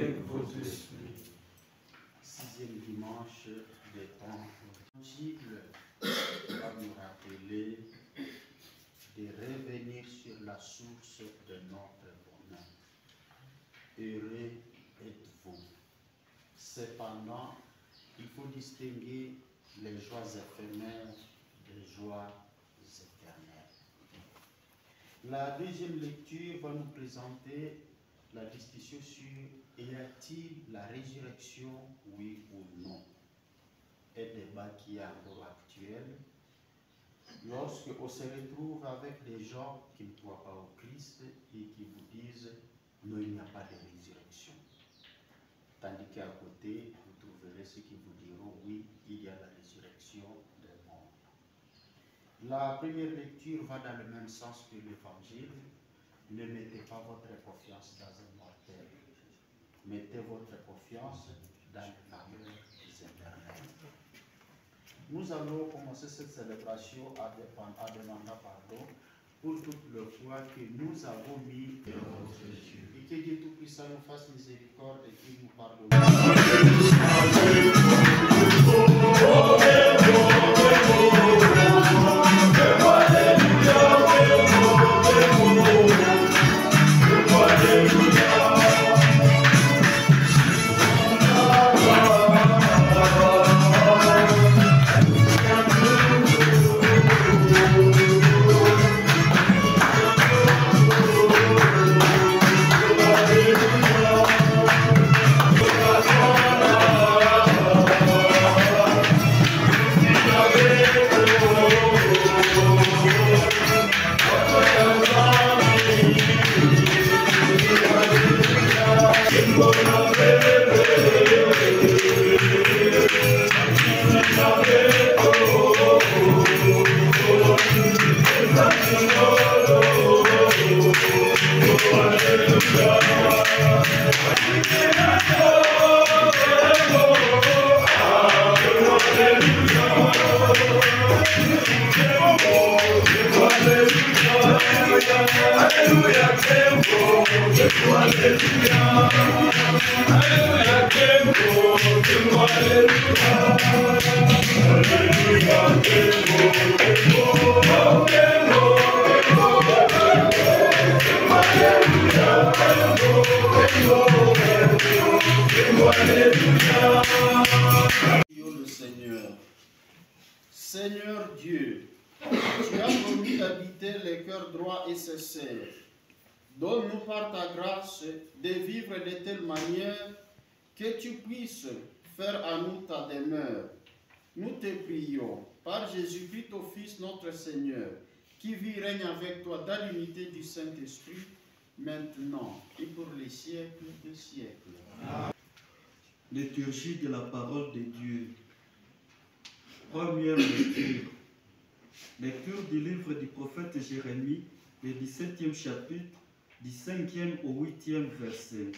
avec votre esprit. Sixième dimanche des temps. L'évangile va nous rappeler de revenir sur la source de notre bonheur. Heureux êtes-vous. Cependant, il faut distinguer les joies éphémères des joies éternelles. La deuxième lecture va nous présenter la discussion sur y a-t-il la résurrection, oui ou non? Un débat qui est encore actuel. Lorsqu'on se retrouve avec des gens qui ne croient pas au Christ et qui vous disent non, il n'y a pas de résurrection. Tandis qu'à côté, vous trouverez ceux qui vous diront oui, il y a la résurrection des morts. La première lecture va dans le même sens que l'évangile. Ne mettez pas votre confiance dans un mortel. Mettez votre confiance dans les valeurs éternelles. Nous allons commencer cette célébration à demander pardon pour toute le foi que nous avons mis dans notre Dieu. Et que Dieu Tout-Puissant nous fasse miséricorde et qu'il nous pardonne. Le Seigneur. Seigneur Dieu, tu as promis d'habiter les cœurs droits et sincères. Donne-nous par ta grâce de vivre de telle manière que tu puisses faire à nous ta demeure. Nous te prions, par Jésus-Christ, ton Fils, notre Seigneur, qui vit et règne avec toi dans l'unité du Saint-Esprit, maintenant et pour les siècles des siècles. Amen. Liturgie de la parole de Dieu. Première lecture. Lecture du livre du prophète Jérémie, le 17e chapitre, du 5e au 8e verset.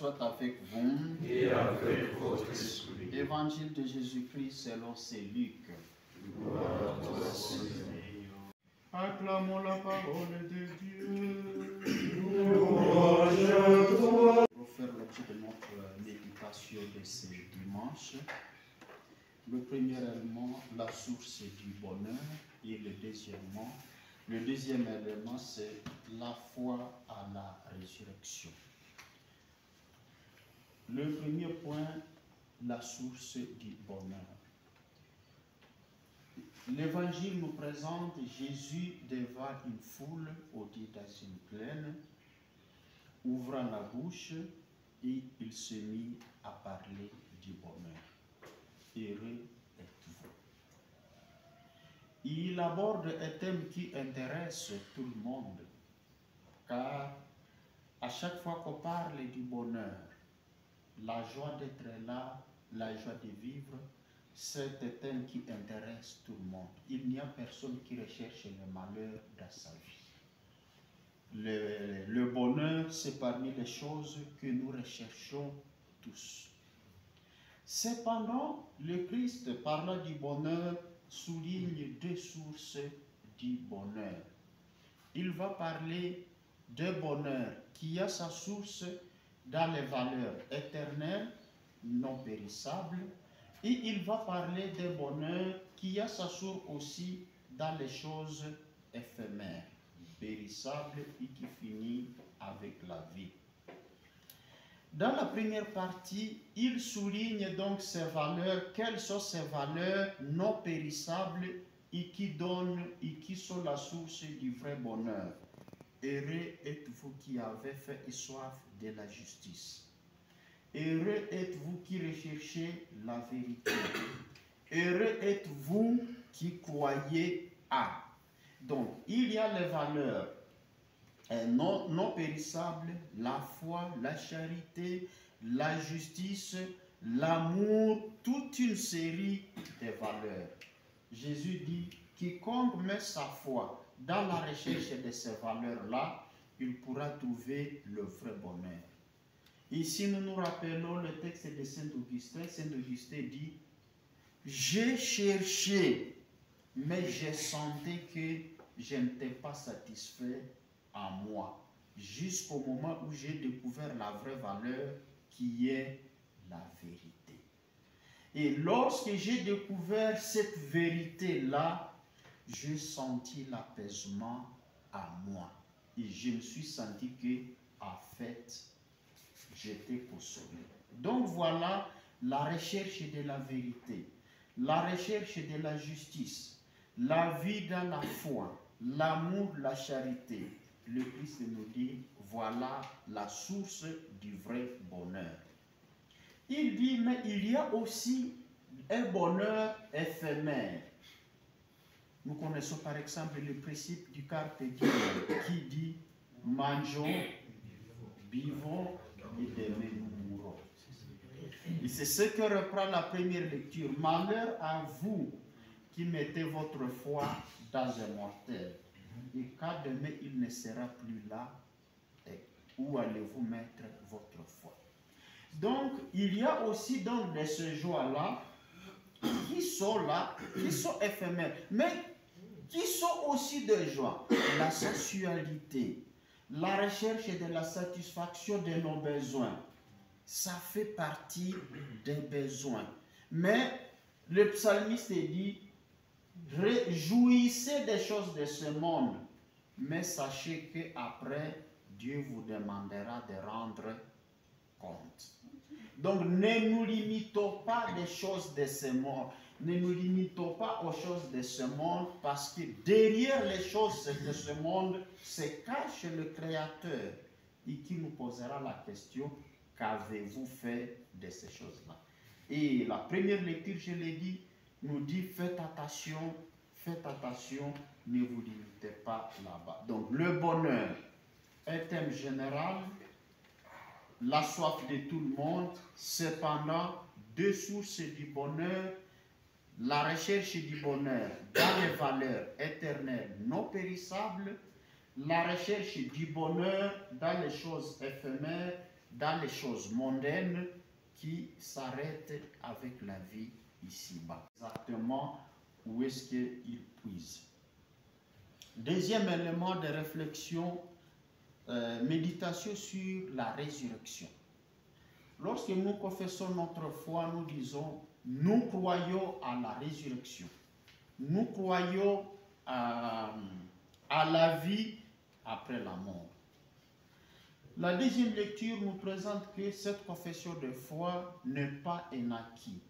soit avec vous. Et avec votre esprit. Évangile de Jésus-Christ selon saint Luc. Gloire à toi, Seigneur. Acclamons la parole de Dieu. Louange à toi. Pour faire l'objet de notre méditation de ce dimanche, le premier élément, la source du bonheur, et le deuxième élément, c'est la foi à la résurrection. Le premier point, la source du bonheur. L'Évangile nous présente Jésus devant une foule au dit dans une plaine, ouvrant la bouche, et il se mit à parler du bonheur. Heureux êtes-vous. Il aborde un thème qui intéresse tout le monde, car à chaque fois qu'on parle du bonheur, la joie d'être là, la joie de vivre, c'est un thème qui intéresse tout le monde. Il n'y a personne qui recherche le malheur dans sa vie. Le bonheur, c'est parmi les choses que nous recherchons tous. Cependant, le Christ, parlant du bonheur, souligne deux sources du bonheur. Il va parler de bonheur qui a sa source dans les valeurs éternelles, non périssables, et il va parler de bonheur qui a sa source aussi dans les choses éphémères, périssables et qui finit avec la vie. Dans la première partie, il souligne donc ces valeurs, quelles sont ces valeurs non périssables et qui sont la source du vrai bonheur. Heureux êtes-vous qui avez faim et soif de la justice. Heureux êtes-vous qui recherchez la vérité. Heureux êtes-vous qui croyez à. Donc, il y a les valeurs non périssables, la foi, la charité, la justice, l'amour, toute une série de valeurs. Jésus dit, quiconque met sa foi dans la recherche de ces valeurs-là, il pourra trouver le vrai bonheur. Ici, nous nous rappelons le texte de Saint Augustin. Saint Augustin dit, j'ai cherché, mais j'ai senti que je n'étais pas satisfait en moi, jusqu'au moment où j'ai découvert la vraie valeur qui est la vérité. Et lorsque j'ai découvert cette vérité-là, j'ai senti l'apaisement à moi. Et je me suis senti que, en fait, j'étais consolé. Donc voilà la recherche de la vérité, la recherche de la justice, la vie dans la foi, l'amour, la charité. Le Christ nous dit, voilà la source du vrai bonheur. Il dit, mais il y a aussi un bonheur éphémère. Nous connaissons par exemple le principe du carpe diem qui dit, mangeons, buvons et demain nous mourrons. Et c'est ce que reprend la première lecture. Malheur à vous qui mettez votre foi dans un mortel. Et quand demain il ne sera plus là, où allez-vous mettre votre foi? Donc, il y a aussi donc de ces joies-là qui sont là, qui sont éphémères, mais qui sont aussi des joies. La sensualité, la recherche de la satisfaction de nos besoins, ça fait partie des besoins. Mais le psalmiste dit, réjouissez des choses de ce monde, mais sachez qu'après, Dieu vous demandera de rendre compte. Donc, ne nous limitons pas des choses de ce monde. Ne nous limitons pas aux choses de ce monde, parce que derrière les choses de ce monde se cache le Créateur et qui nous posera la question, qu'avez-vous fait de ces choses-là? Et la première lecture, je l'ai dit, nous dit faites attention, ne vous limitez pas là-bas. Donc le bonheur, un thème général, la soif de tout le monde, cependant deux sources du bonheur, la recherche du bonheur dans les valeurs éternelles non périssables, la recherche du bonheur dans les choses éphémères, dans les choses mondaines qui s'arrêtent avec la vie ici-bas. Exactement où est-ce qu'il puise. Deuxième élément de réflexion, méditation sur la résurrection. Lorsque nous confessons notre foi, nous disons, nous croyons à la résurrection. Nous croyons à la vie après la mort. La deuxième lecture nous présente que cette confession de foi n'est pas un acquis.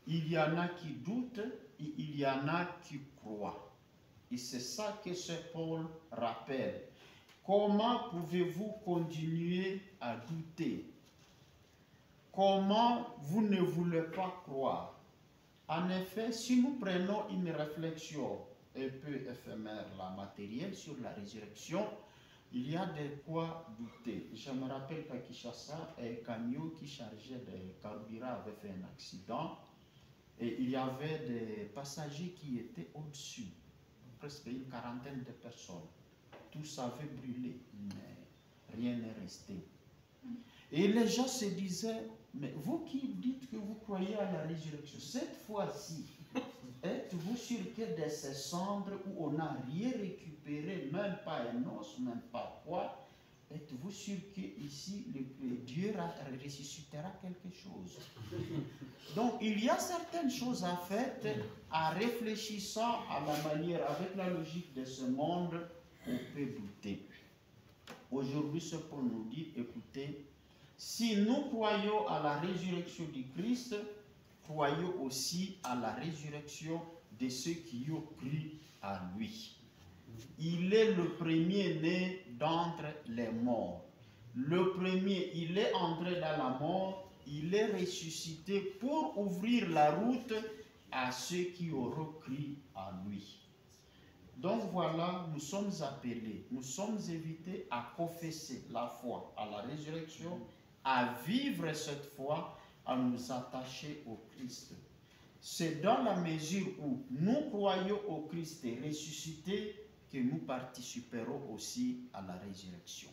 Il y en a qui doutent et il y en a qui croient. Et c'est ça que ce Paul rappelle. Comment pouvez-vous continuer à douter? Comment vous ne voulez pas croire? En effet, si nous prenons une réflexion un peu éphémère, la matérielle, sur la résurrection, il y a de quoi douter. Je me rappelle qu'à Kinshasa, un camion qui chargeait des carburants avait fait un accident et il y avait des passagers qui étaient au-dessus, presque une quarantaine de personnes. Tous avaient brûlé, mais rien n'est resté. Et les gens se disaient, mais vous qui dites que vous croyez à la résurrection, cette fois-ci, êtes-vous sûr que de ces cendres où on n'a rien récupéré, même pas un os, même pas quoi, êtes-vous sûr qu'ici, Dieu ressuscitera quelque chose? Donc, il y a certaines choses à faire, en réfléchissant à la manière, avec la logique de ce monde, on peut douter. Aujourd'hui, ce qu'on nous dit, écoutez, si nous croyons à la résurrection du Christ, croyons aussi à la résurrection de ceux qui ont cru à lui. Il est le premier-né d'entre les morts. Le premier, il est entré dans la mort, il est ressuscité pour ouvrir la route à ceux qui auront cru à lui. Donc voilà, nous sommes appelés, nous sommes invités à confesser la foi à la résurrection, à vivre cette foi, à nous attacher au Christ. C'est dans la mesure où nous croyons au Christ ressuscité que nous participerons aussi à la résurrection.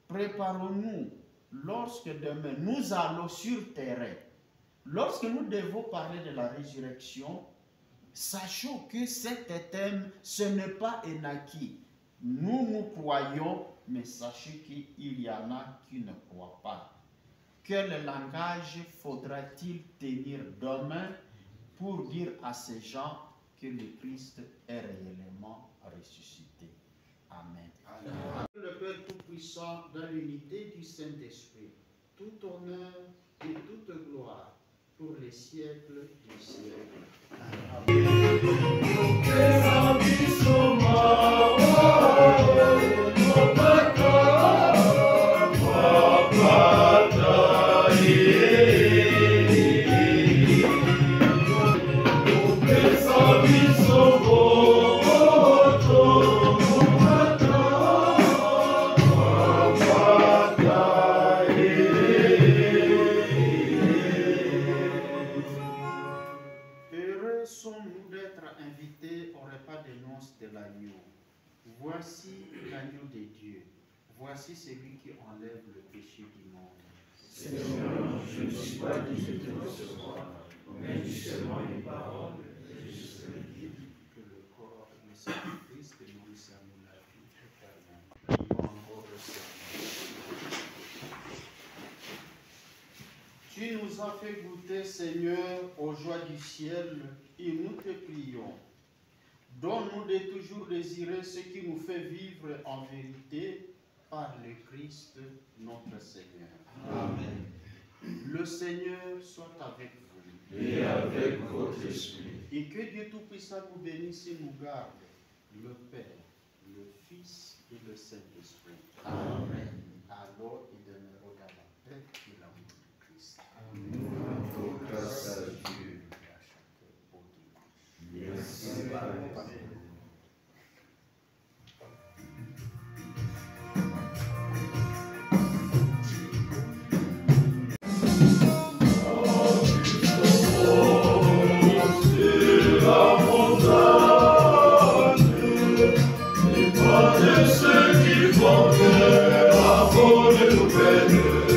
Préparons-nous, lorsque demain nous allons sur terrain, lorsque nous devons parler de la résurrection, sachons que cet thème, ce n'est pas un acquis. Nous croyons, mais sachez qu'il y en a qui ne croient pas. Quel langage faudra-t-il tenir demain pour dire à ces gens que le Christ est réellement ressuscité? Amen. Amen. Le Père Tout-Puissant, dans l'unité du Saint-Esprit, tout honneur et toute gloire pour les siècles des siècles. Voici l'agneau de Dieu. Voici celui qui enlève le péché du monde. Seigneur, je ne suis pas digne de recevoir, mais dis seulement une parole, et je serai guéri. Que le corps et le sacrifice que nous recevons la vie éternelle. Prions encore le Seigneur. Tu nous as fait goûter, Seigneur, aux joies du ciel, et nous te prions. Donne-nous de toujours désirer ce qui nous fait vivre en vérité par le Christ notre Seigneur. Amen. Le Seigneur soit avec vous. Et avec votre esprit. Et que Dieu Tout-Puissant nous bénisse et nous garde, le Père, le Fils et le Saint-Esprit. Amen. Alors il demeurera dans la paix et l'amour du Christ. Nous rendons grâce à Dieu. Et à chacun au dimanche. Merci, Père. Ceux qui font que la de nos peines.